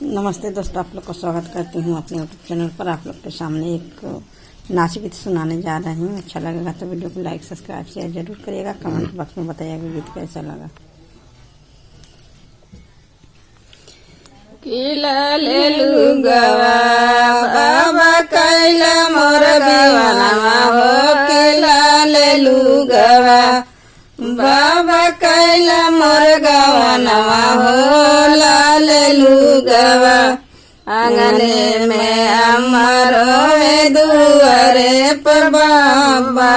नमस्ते दोस्तों, आप लोग को स्वागत करती हूँ अपने यूट्यूब चैनल पर। आप लोग के सामने एक नाच गीत सुनाने जा रही हूँ। अच्छा लगेगा तो वीडियो को लाइक सब्सक्राइब शेयर जरूर करिएगा। कमेंट बॉक्स में बताइएगा गीत कैसा लगा। किला ले लुगवा बाबा कैला मोर दीवानवा हो। किला ले लुगवा बाबा कैला मोर गवनवा हो। लाल लुगवा आंगने में अमरो दुआरे पर बाबा।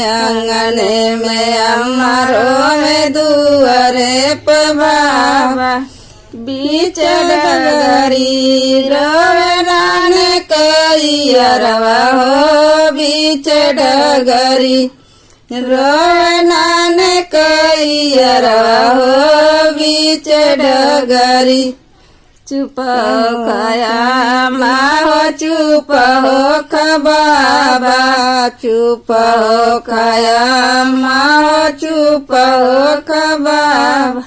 आंगने में अमरो दुआरे पर बाबा। बीच डगरी रोवे राने कैरवा हो। बीच डगरी रोवे नाने कैरवा हो। बीच डगरी चुप खया माहो चुप हो बाबा। चुप हो खया माहो चुप हो बाबा।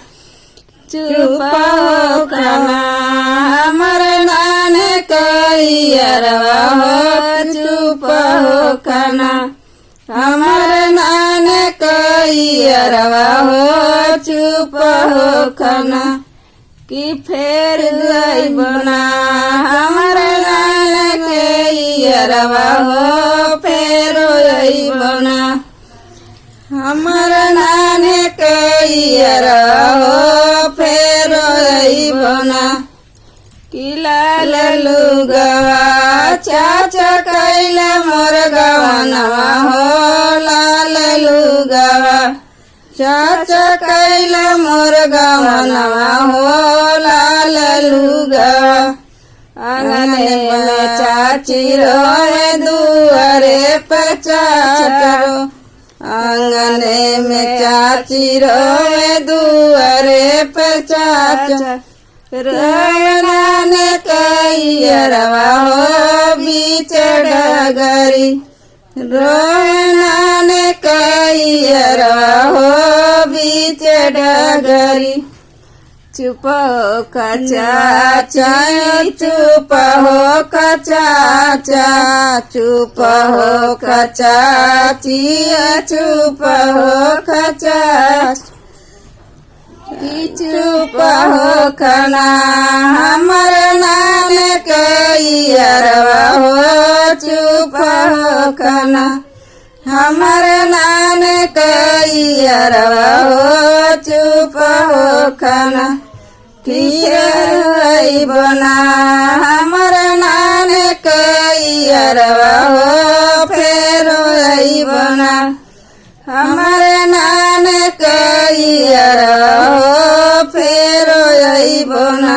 चुप हो खाना हमर नाने कैरवा हो। चुप हो खाना हमर नाने कैरवा हो। चुप हो खाना कि फेर गई बना हमर नाने कैरवा हो। फेर गई बना हमर नाने कैरवा हो। फेर गई बना किला लुगवा चाचा कैला मोर गवनवा हो। लाल लुगवा चाचा कैला मोर गवनवा हो। लाल लुगवा आंगने में चाची रोए दुआरे पर चाचा। आंगने में चाची रोए दुआरे पर चाचा। रोनाने कैरवा हो। बीच डगरी रोनाने कैरवा हो। बीच डगरी चुप हो चाचा। चुप हो चाचा। चुप हो चाची। चुप हो चाची। चुप हो खाना हमर नाने कैरवा हो। चुप हो खाना हमर नाने कैरवा हो। चुप हो खाना फिर बना हमर नाने कैरवा हो। फेर बना हमर नाने कैरवा हो। फेर बना।